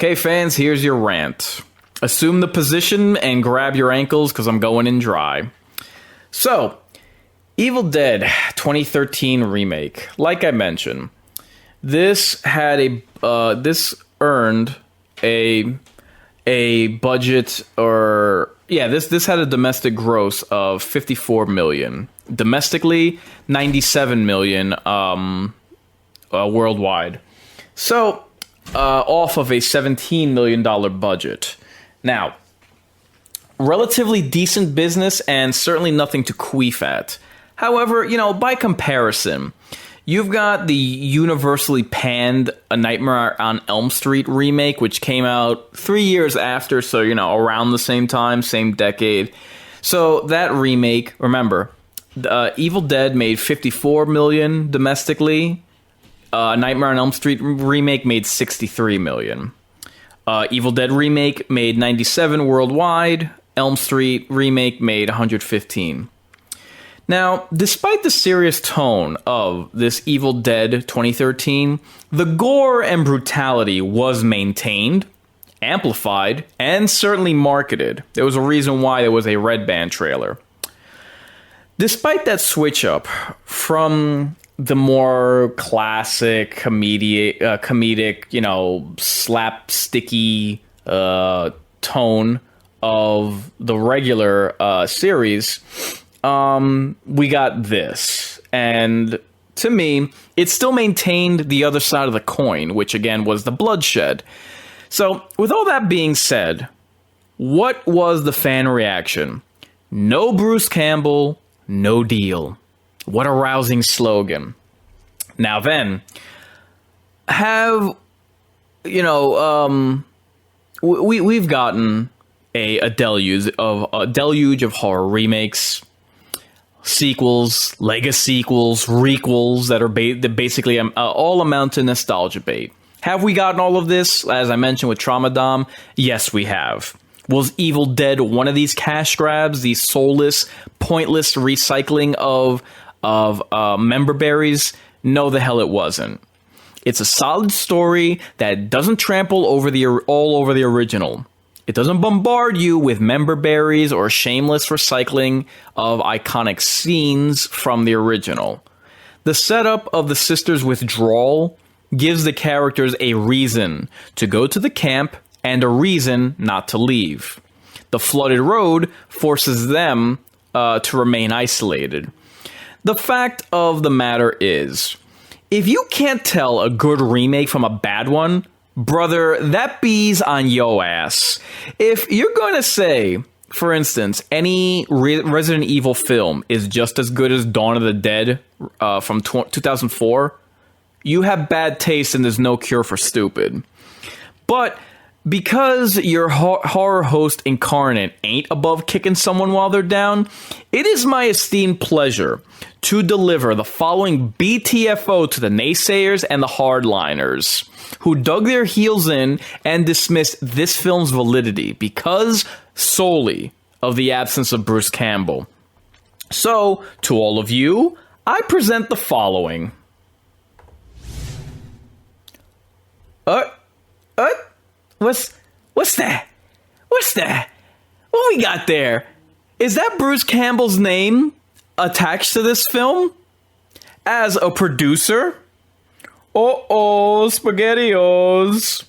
Okay, fans, here's your rant. Assume the position and grab your ankles because I'm going in dry. So, Evil Dead 2013 remake. Like I mentioned, this had this earned a budget, or this had a domestic gross of 54 million. Domestically, 97 million worldwide. So, off of a $17 million budget. Now, relatively decent business and certainly nothing to queef at. However, by comparison, you've got the universally panned A Nightmare on Elm Street remake, which came out 3 years after, so, around the same time, same decade. So that remake, remember, Evil Dead made 54 million domestically. Nightmare on Elm Street remake made 63 million. Evil Dead remake made 97 worldwide. Elm Street remake made 115. Now, despite the serious tone of this Evil Dead 2013, the gore and brutality was maintained, amplified, and certainly marketed. There was a reason why there was a red band trailer. Despite that switch up from the more classic comedic, slapsticky tone of the regular series, we got this. And to me, it still maintained the other side of the coin, which again was the bloodshed. So, with all that being said, what was the fan reaction? No Bruce Campbell, no deal. What a rousing slogan. Now then, we've gotten a deluge of horror remakes, sequels, legacy sequels, requels that are basically all amount to nostalgia bait. Have we gotten all of this? As I mentioned with Tramadom, yes, we have. Was Evil Dead one of these cash grabs, these soulless, pointless recycling of member berries? No, the hell it wasn't. It's a solid story that doesn't trample all over the original. It doesn't bombard you with member berries or shameless recycling of iconic scenes from the original. The setup of the sisters' withdrawal gives the characters a reason to go to the camp and a reason not to leave. The flooded road forces them to remain isolated. The fact of the matter is, if you can't tell a good remake from a bad one, brother, that bees on yo ass. If you're going to say, for instance, any Resident Evil film is just as good as Dawn of the Dead from 2004, you have bad taste and there's no cure for stupid. But because your horror host Inkarnate ain't above kicking someone while they're down, it is my esteemed pleasure to deliver the following BTFO to the naysayers and the hardliners who dug their heels in and dismissed this film's validity because solely of the absence of Bruce Campbell. So, to all of you, I present the following. What's that? What's that? What we got there? Is that Bruce Campbell's name attached to this film? As a producer? Uh-oh, SpaghettiOs.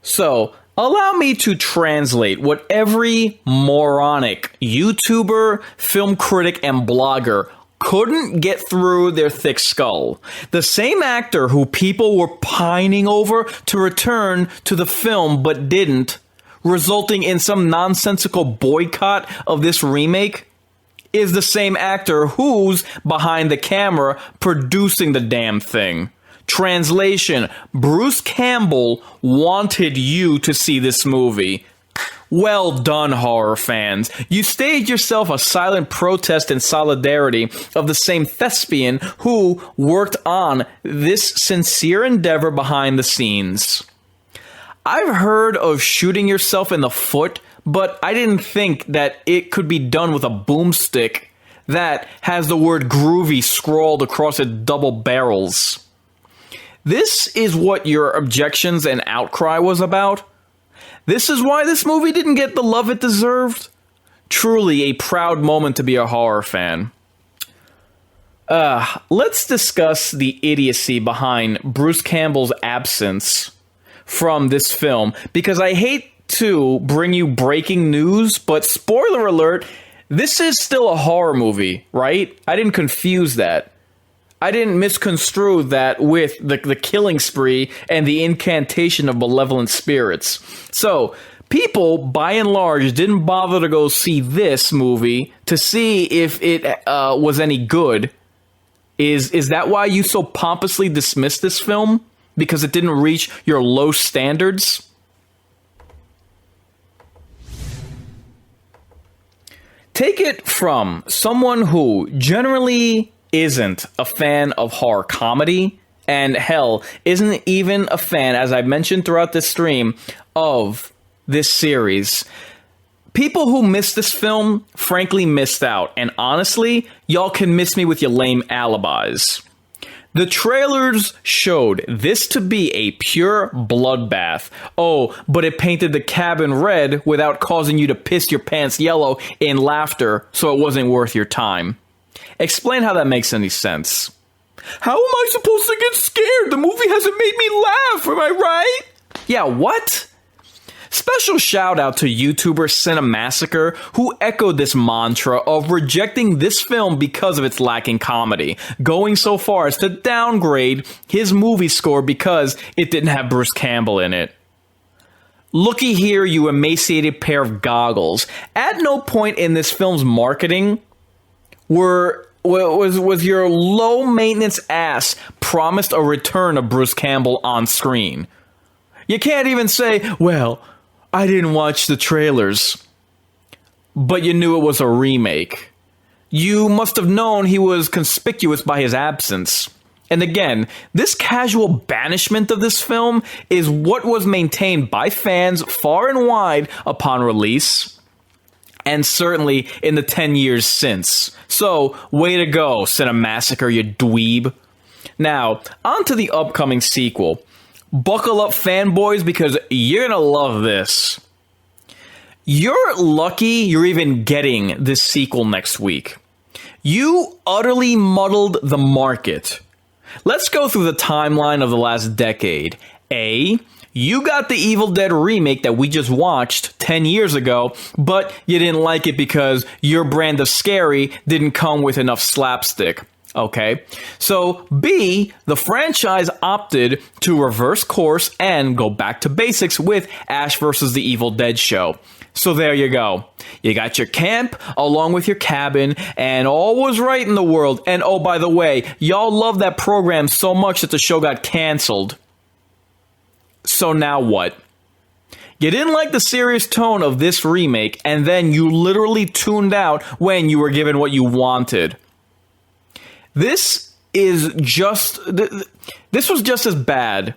So, allow me to translate what every moronic YouTuber, film critic, and blogger couldn't get through their thick skull. The same actor who people were pining over to return to the film but didn't, resulting in some nonsensical boycott of this remake, is the same actor who's behind the camera producing the damn thing. Translation: Bruce Campbell wanted you to see this movie. Well done, horror fans. You staged yourself a silent protest in solidarity of the same thespian who worked on this sincere endeavor behind the scenes. I've heard of shooting yourself in the foot, but I didn't think that it could be done with a boomstick that has the word groovy scrawled across its double barrels. This is what your objections and outcry was about? This is why this movie didn't get the love it deserved? Truly a proud moment to be a horror fan. Let's discuss the idiocy behind Bruce Campbell's absence from this film, because I hate to bring you breaking news, but spoiler alert, this is still a horror movie, right? I didn't confuse that. I didn't misconstrue that with the killing spree and the incantation of malevolent spirits. So, people, by and large, didn't bother to go see this movie to see if it was any good. Is that why you so pompously dismissed this film? Because it didn't reach your low standards? Take it from someone who generally isn't a fan of horror comedy, and hell, isn't even a fan, as I mentioned throughout this stream, of this series. People who missed this film, frankly, missed out. And honestly, y'all can miss me with your lame alibis. The trailers showed this to be a pure bloodbath. Oh, but it painted the cabin red without causing you to piss your pants yellow in laughter, so it wasn't worth your time. Explain how that makes any sense. How am I supposed to get scared? The movie hasn't made me laugh, am I right? Yeah, what? Special shout out to YouTuber Cinemassacre, who echoed this mantra of rejecting this film because of its lacking comedy, going so far as to downgrade his movie score because it didn't have Bruce Campbell in it. Looky here, you emaciated pair of goggles. At no point in this film's marketing was your low maintenance ass promised a return of Bruce Campbell on screen. You can't even say, well, I didn't watch the trailers, but you knew it was a remake. You must have known he was conspicuous by his absence. And again, this casual banishment of this film is what was maintained by fans far and wide upon release, and certainly in the 10 years since. So, way to go, Cinemassacre, you dweeb. Now, on to the upcoming sequel. Buckle up, fanboys, because you're gonna love this. You're lucky you're even getting this sequel next week. You utterly muddled the market. Let's go through the timeline of the last decade. A, you got the Evil Dead remake that we just watched 10 years ago, but you didn't like it because your brand of scary didn't come with enough slapstick. Okay, so B, the franchise opted to reverse course and go back to basics with Ash vs. the Evil Dead show. So there you go. You got your camp along with your cabin, and all was right in the world. And oh, by the way, y'all love that program so much that the show got canceled. So now what? You didn't like the serious tone of this remake, and then you literally tuned out when you were given what you wanted. This was just as bad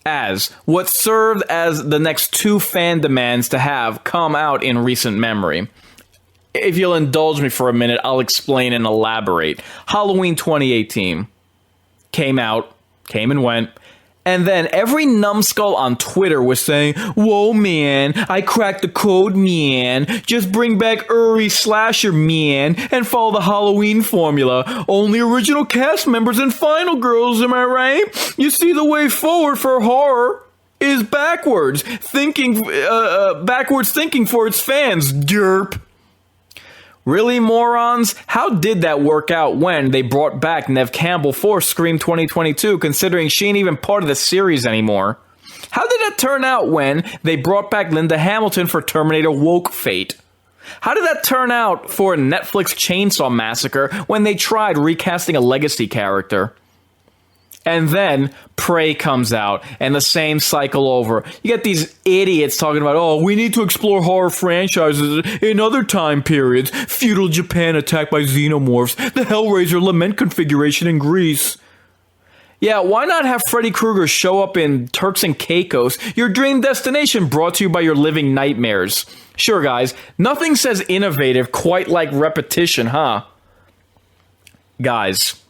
as what served as the next two fan demands to have come out in recent memory. If you'll indulge me for a minute, I'll explain and elaborate. Halloween 2018 came and went. And then every numbskull on Twitter was saying, whoa, man, I cracked the code, man. Just bring back Uri Slasher, man, and follow the Halloween formula. Only original cast members and final girls, am I right? You see, the way forward for horror is backwards thinking for its fans, derp. Really, morons? How did that work out when they brought back Neve Campbell for Scream 2022, considering she ain't even part of the series anymore? How did that turn out when they brought back Linda Hamilton for Terminator Woke Fate? How did that turn out for Netflix Chainsaw Massacre when they tried recasting a legacy character? And then Prey comes out, and the same cycle over. You get these idiots talking about, oh, we need to explore horror franchises in other time periods. Feudal Japan attacked by xenomorphs. The Hellraiser lament configuration in Greece. Yeah, why not have Freddy Krueger show up in Turks and Caicos, your dream destination brought to you by your living nightmares? Sure, guys, nothing says innovative quite like repetition, huh? Guys,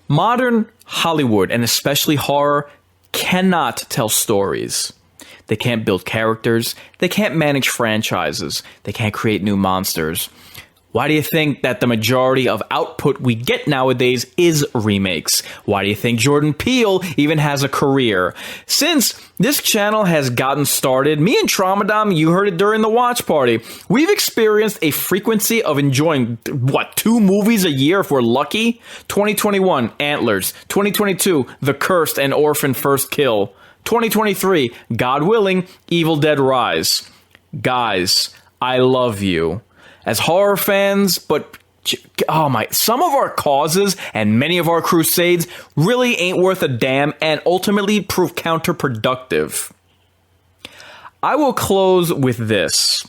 modern Hollywood, and especially horror, cannot tell stories. They can't build characters. They can't manage franchises. They can't create new monsters. Why do you think that the majority of output we get nowadays is remakes? Why do you think Jordan Peele even has a career? Since this channel has gotten started, me and Traumadom, you heard it during the watch party, we've experienced a frequency of enjoying, 2 movies a year if we're lucky? 2021, Antlers. 2022, The Cursed and Orphan First Kill. 2023, God willing, Evil Dead Rise. Guys, I love you as horror fans, but some of our causes and many of our crusades really ain't worth a damn and ultimately prove counterproductive. I will close with this.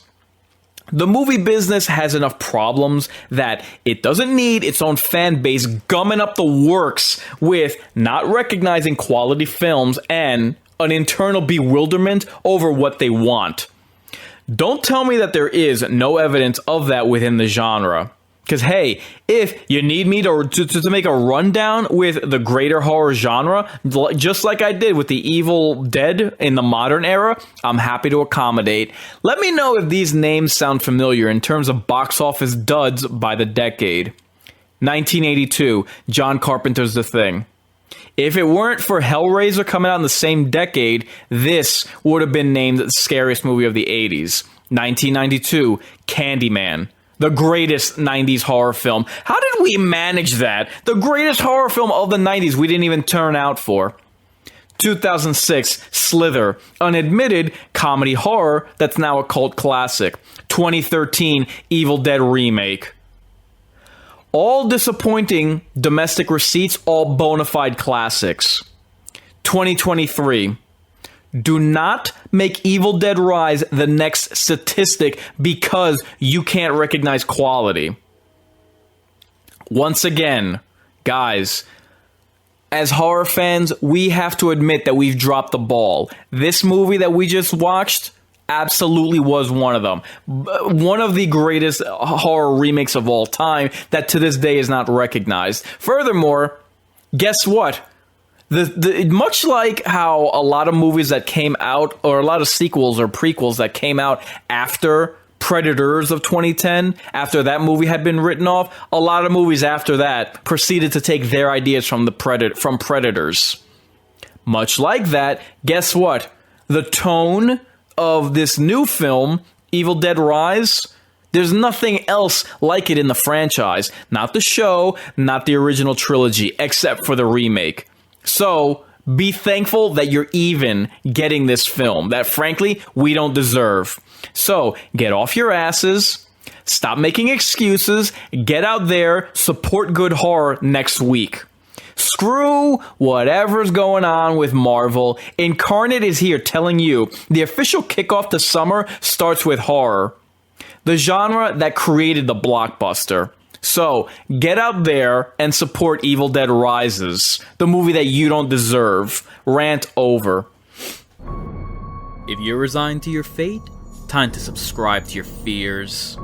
The movie business has enough problems that it doesn't need its own fan base gumming up the works with not recognizing quality films and an internal bewilderment over what they want. Don't tell me that there is no evidence of that within the genre. Because, hey, if you need me to make a rundown with the greater horror genre, just like I did with the Evil Dead in the modern era, I'm happy to accommodate. Let me know if these names sound familiar in terms of box office duds by the decade. 1982, John Carpenter's The Thing. If it weren't for Hellraiser coming out in the same decade, this would have been named the scariest movie of the 80s. 1992, Candyman. The greatest 90s horror film. How did we manage that? The greatest horror film of the 90s we didn't even turn out for. 2006, Slither. Unadmitted comedy horror that's now a cult classic. 2013, Evil Dead Remake. All disappointing domestic receipts, all bona fide classics. 2023. Do not make Evil Dead Rise the next statistic because you can't recognize quality. Once again, guys, as horror fans, we have to admit that we've dropped the ball. This movie that we just watched absolutely was one of them. One of the greatest horror remakes of all time that to this day is not recognized. Furthermore, guess what? Much like how a lot of movies that came out, or a lot of sequels or prequels that came out after Predators of 2010, after that movie had been written off, a lot of movies after that proceeded to take their ideas from Predators. Much like that, guess what? The tone of this new film, Evil Dead Rise, there's nothing else like it in the franchise. Not the show, not the original trilogy, except for the remake. So, be thankful that you're even getting this film that, frankly, we don't deserve. So, get off your asses, stop making excuses, get out there, support good horror next week. Screw whatever's going on with Marvel. Inkarnate is here telling you the official kickoff to summer starts with horror. The genre that created the blockbuster. So, get out there and support Evil Dead Rises, the movie that you don't deserve. Rant over. If you're resigned to your fate, time to subscribe to your fears.